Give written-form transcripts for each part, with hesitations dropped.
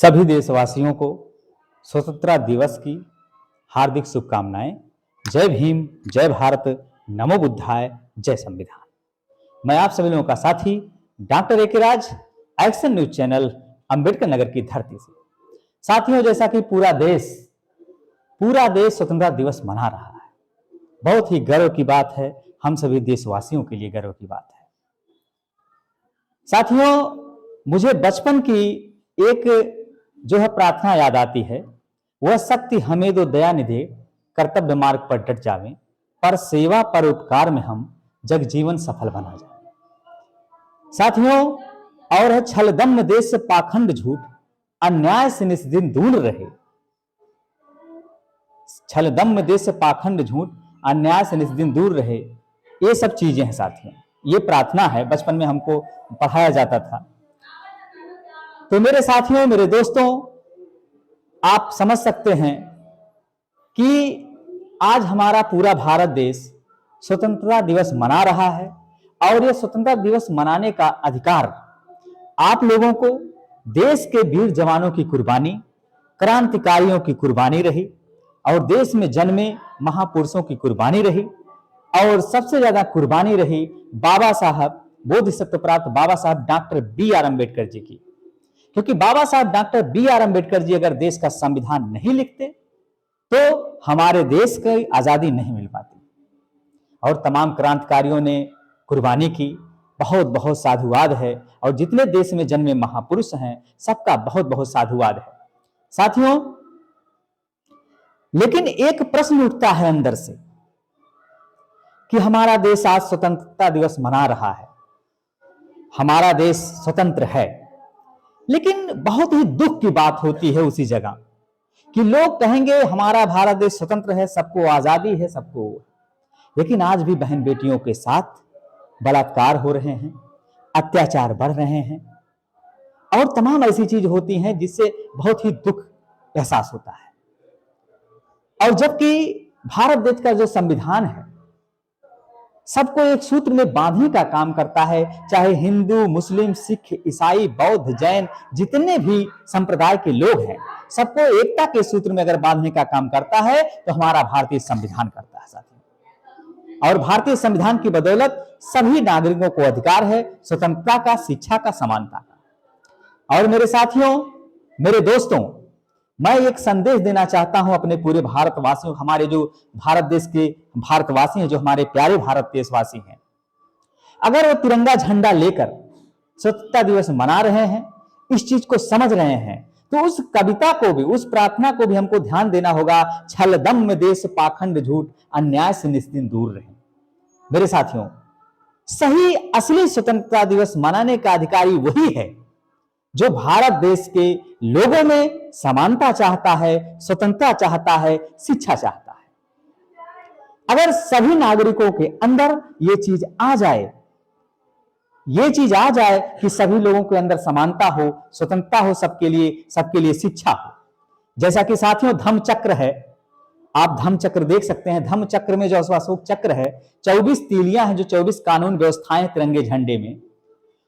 सभी देशवासियों को स्वतंत्रता दिवस की हार्दिक शुभकामनाएं। जय भीम, जय भारत, नमो बुद्धाय, जय संविधान। मैं आप सभी लोगों का साथी डॉक्टर एके राज, action news channel, Ambedkar Nagar की धरती से। साथियों, जैसा कि पूरा देश स्वतंत्रता दिवस मना रहा है, बहुत ही गर्व की बात है, हम सभी देशवासियों के लिए गर्व की बात है। साथियों, मुझे बचपन की एक जो है प्रार्थना याद आती है, वह शक्ति हमें दो दया निधे, कर्तव्य मार्ग पर डट जावें, पर सेवा पर उपकार में हम जग जीवन सफल बना जाए। साथियों, और है छल दम्भ देश से पाखंड झूठ, अन्याय से निस्दिन दूर रहे। छल दम्भ देश से पाखंड झूठ, अन्याय से निस्दिन दूर रहे, ये सब चीजें हैं साथियों। ये प्रार्थना है, बचपन में हमको पढ़ाया जाता था। तो मेरे साथियों, मेरे दोस्तों, आप समझ सकते हैं कि आज हमारा पूरा भारत देश स्वतंत्रता दिवस मना रहा है, और यह स्वतंत्रता दिवस मनाने का अधिकार आप लोगों को देश के वीर जवानों की कुर्बानी, क्रांतिकारियों की कुर्बानी रही, और देश में जन्मे महापुरुषों की कुर्बानी रही, और सबसे ज्यादा कुर्बानी रही बाबा साहब, बोधिसत्व प्राप्त बाबा साहब डॉक्टर बी.आर. अम्बेडकर जी की। क्योंकि बाबा साहब डॉक्टर बी.आर. अम्बेडकर जी अगर देश का संविधान नहीं लिखते तो हमारे देश की आजादी नहीं मिल पाती। और तमाम क्रांतिकारियों ने कुर्बानी की, बहुत बहुत साधुवाद है, और जितने देश में जन्मे महापुरुष हैं सबका बहुत बहुत साधुवाद है साथियों। लेकिन एक प्रश्न उठता है अंदर से कि हमारा देश आज स्वतंत्रता दिवस मना रहा है, हमारा देश स्वतंत्र है, लेकिन बहुत ही दुख की बात होती है उसी जगह कि लोग कहेंगे हमारा भारत देश स्वतंत्र है, सबको आजादी है, सबको, लेकिन आज भी बहन बेटियों के साथ बलात्कार हो रहे हैं, अत्याचार बढ़ रहे हैं, और तमाम ऐसी चीज होती हैं जिससे बहुत ही दुख एहसास होता है। और जबकि भारत देश का जो संविधान है सबको एक सूत्र में बांधने का काम करता है, चाहे हिंदू, मुस्लिम, सिख, ईसाई, बौद्ध, जैन, जितने भी संप्रदाय के लोग हैं, सबको एकता के सूत्र में अगर बांधने का काम करता है तो हमारा भारतीय संविधान करता है साथियों। और भारतीय संविधान की बदौलत सभी नागरिकों को अधिकार है स्वतंत्रता का, शिक्षा का, समानता का। और मेरे साथियों, मेरे दोस्तों, मैं एक संदेश देना चाहता हूं अपने पूरे भारतवासियों, हमारे जो भारत देश के भारतवासी हैं, जो हमारे प्यारे भारत देशवासी हैं, अगर वो तिरंगा झंडा लेकर स्वतंत्रता दिवस मना रहे हैं, इस चीज को समझ रहे हैं, तो उस कविता को भी, उस प्रार्थना को भी हमको ध्यान देना होगा। छल दम्भ देश पाखंड झूठ, अन्याय से निस्दिन दूर रहे। मेरे साथियों, सही असली स्वतंत्रता दिवस मनाने का अधिकारी वही है जो भारत देश के लोगों में समानता चाहता है, स्वतंत्रता चाहता है, शिक्षा चाहता है। अगर सभी नागरिकों के अंदर ये चीज आ जाए कि सभी लोगों के अंदर समानता हो, स्वतंत्रता हो, सबके लिए शिक्षा हो। जैसा कि साथियों धम्म चक्र है, आप धम्म चक्र देख सकते हैं। धम्म चक्र में जो अशोक चक्र है, 24 तीलियां हैं, जो 24 कानून व्यवस्थाएं तिरंगे झंडे में,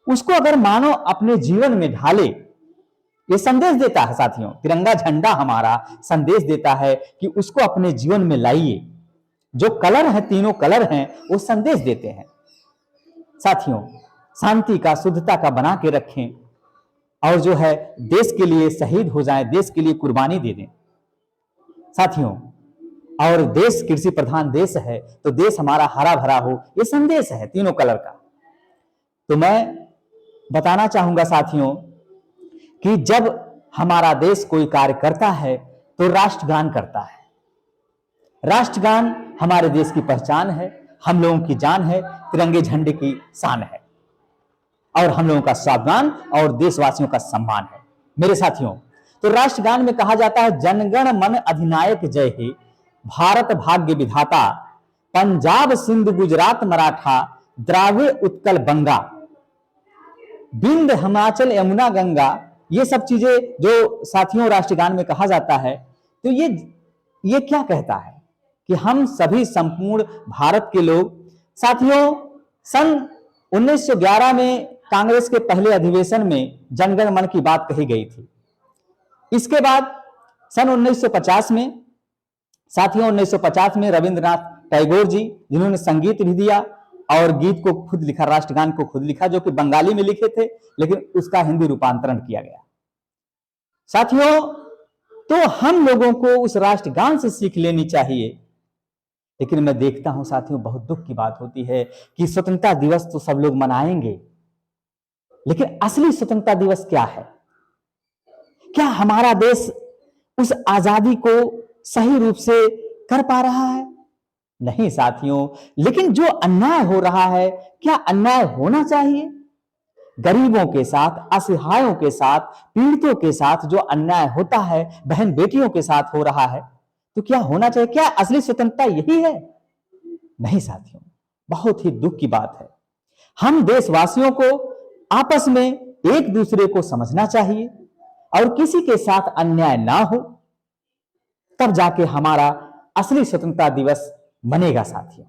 उसको अगर मानो अपने जीवन में ढाले, ये संदेश देता है साथियों। तिरंगा झंडा हमारा संदेश देता है कि उसको अपने जीवन में लाइए। जो कलर है, तीनों कलर हैं, वो संदेश देते हैं साथियों। शांति का, शुद्धता का बना के रखें, और जो है देश के लिए शहीद हो जाएं, देश के लिए कुर्बानी दे दें साथियों। और देश कृषि प्रधान देश है, तो देश हमारा हरा भरा हो, ये संदेश है तीनों कलर का। तो मैं बताना चाहूंगा साथियों कि जब हमारा देश कोई कार्य करता है तो राष्ट्रगान करता है। राष्ट्रगान हमारे देश की पहचान है, हम लोगों की जान है, तिरंगे झंडे की शान है, और हम लोगों का स्वाभिमान और देशवासियों का सम्मान है। मेरे साथियों, तो राष्ट्रगान में कहा जाता है, जनगण मन अधिनायक जय हे, भारत भाग्य विधाता, पंजाब सिंध गुजरात मराठा, द्राविड़ उत्कल बंगा, बिंद हिमाचल यमुना गंगा। ये सब चीजें जो साथियों राष्ट्रगान में कहा जाता है, तो ये क्या कहता है कि हम सभी संपूर्ण भारत के लोग, साथियों सन 1911 में कांग्रेस के पहले अधिवेशन में जनगण मन की बात कही गई थी। इसके बाद सन 1950 में, साथियों 1950 में रविंद्रनाथ टैगोर जी, जिन्होंने संगीत भी दिया और गीत को खुद लिखा, राष्ट्रगान को खुद लिखा, जो कि बंगाली में लिखे थे लेकिन उसका हिंदी रूपांतरण किया गया। साथियों, तो हम लोगों को उस राष्ट्रगान से सीख लेनी चाहिए। लेकिन मैं देखता हूं साथियों, बहुत दुख की बात होती है कि स्वतंत्रता दिवस तो सब लोग मनाएंगे, लेकिन असली स्वतंत्रता दिवस क्या है? क्या हमारा देश उस आजादी को सही रूप से कर पा रहा है? नहीं साथियों, लेकिन जो अन्याय हो रहा है, क्या अन्याय होना चाहिए? गरीबों के साथ, असहायों के साथ, पीड़ितों के साथ जो अन्याय होता है, बहन बेटियों के साथ हो रहा है, तो क्या होना चाहिए? क्या असली स्वतंत्रता यही है? नहीं साथियों, बहुत ही दुख की बात है। हम देशवासियों को आपस में एक दूसरे को समझना चाहिए और किसी के साथ अन्याय ना हो, तब जाके हमारा असली स्वतंत्रता दिवस मनेगा साथियों।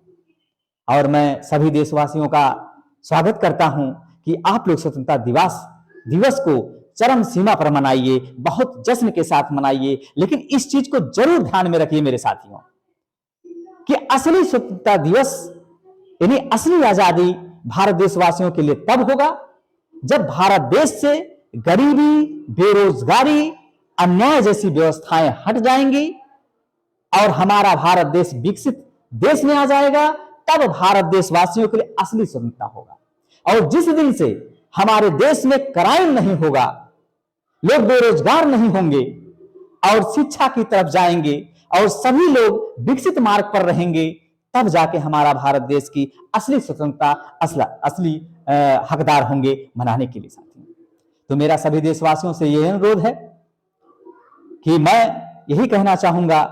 और मैं सभी देशवासियों का स्वागत करता हूं कि आप लोग स्वतंत्रता दिवस को चरम सीमा पर मनाइए, बहुत जश्न के साथ मनाइए, लेकिन इस चीज को जरूर ध्यान में रखिए मेरे साथियों कि असली स्वतंत्रता दिवस यानी असली आजादी भारत देशवासियों के लिए तब होगा जब भारत देश से गरीबी, बेरोजगारी, अन्याय जैसी व्यवस्थाएं हट जाएंगी और हमारा भारत देश विकसित देश में आ जाएगा। तब भारत देशवासियों के लिए असली स्वतंत्रता होगा। और जिस दिन से हमारे देश में क्राइम नहीं होगा, लोग बेरोजगार नहीं होंगे और शिक्षा की तरफ जाएंगे और सभी लोग विकसित मार्ग पर रहेंगे, तब जाके हमारा भारत देश की असली स्वतंत्रता, असली हकदार होंगे मनाने के लिए साथियों। तो मेरा सभी देशवासियों से यह अनुरोध है कि मैं यही कहना चाहूंगा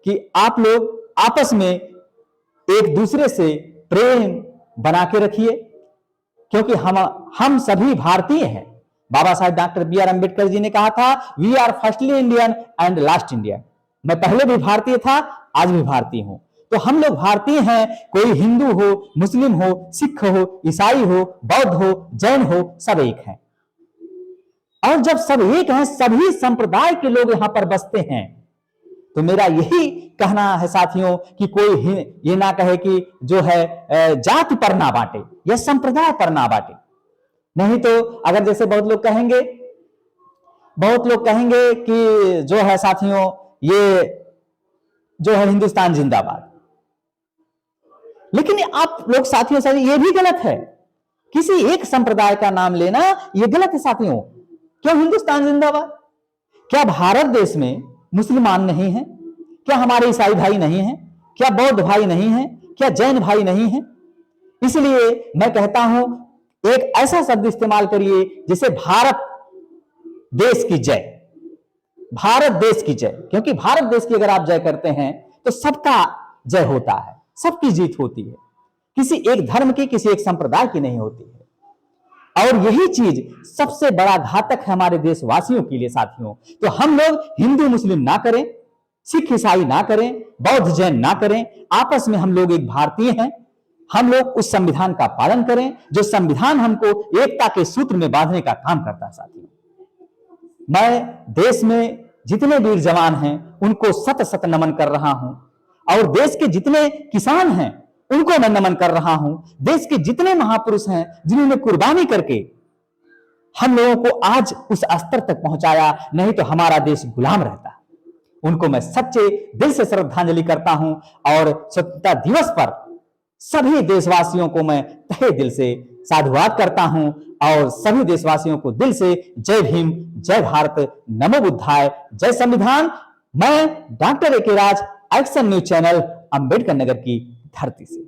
कि आप लोग आपस में एक दूसरे से प्रेम बना के रखिए, क्योंकि हम सभी भारतीय हैं। Baba Saheb doctor B R Ambedkar ji ने कहा था, we are firstly Indian and last Indian. मैं पहले भी भारतीय था, आज भी भारतीय हूं। तो हम लोग भारतीय हैं, कोई हिंदू हो, मुस्लिम हो, सिख हो, ईसाई हो, बौद्ध हो, जैन हो, सब एक हैं। और जब सब एक हैं, सभी संप्रदाय के लोग यहां पर बसते हैं, तो मेरा यही कहना है साथियों कि कोई ये ना कहे कि जो है जाति पर ना बांटे या संप्रदाय पर ना बांटे। नहीं तो अगर जैसे बहुत लोग कहेंगे कि जो है साथियों, ये जो है हिंदुस्तान जिंदाबाद, लेकिन आप लोग साथियों ये भी गलत है। किसी एक संप्रदाय का नाम लेना ये गलत है साथियों। क्यों हिंदुस्तान जिंदाबाद? क्या भारत देश में मुसलमान नहीं है? क्या हमारे ईसाई भाई नहीं हैं? क्या बौद्ध भाई नहीं हैं? क्या जैन भाई नहीं हैं? इसलिए मैं कहता हूं, एक ऐसा शब्द इस्तेमाल करिए जैसे भारत देश की जय, भारत देश की जय। क्योंकि भारत देश की अगर आप जय करते हैं तो सबका जय होता है, सबकी जीत होती है, किसी एक धर्म की, किसी एक संप्रदाय की नहीं होती है। और यही चीज सबसे बड़ा घातक है हमारे देशवासियों के लिए साथियों। तो हम लोग हिंदू मुस्लिम ना करें, सिख ईसाई ना करें, बौद्ध जैन ना करें, आपस में हम लोग एक भारतीय हैं। हम लोग उस संविधान का पालन करें जो संविधान हमको एकता के सूत्र में बांधने का काम करता है साथियों। मैं देश में जितने वीर जवान हैं उनको सत सत नमन कर रहा हूं, और देश के जितने किसान हैं उनको मैं नमन कर रहा हूं। देश के जितने महापुरुष हैं जिन्होंने कुर्बानी करके हम लोगों को आज उस स्तर तक पहुंचाया, नहीं तो हमारा देश गुलाम रहता, उनको मैं सच्चे दिल से श्रद्धांजलि करता हूं। और स्वतंत्रता दिवस पर सभी देशवासियों को मैं तहे दिल से साधुवाद करता हूं और सभी देशवासियों को दिल से जय भीम, जय भारत, नमो बुद्धाय, जय संविधान। मैं डॉक्टर ए के राज, action news channel, Ambedkar Nagar की धरती से।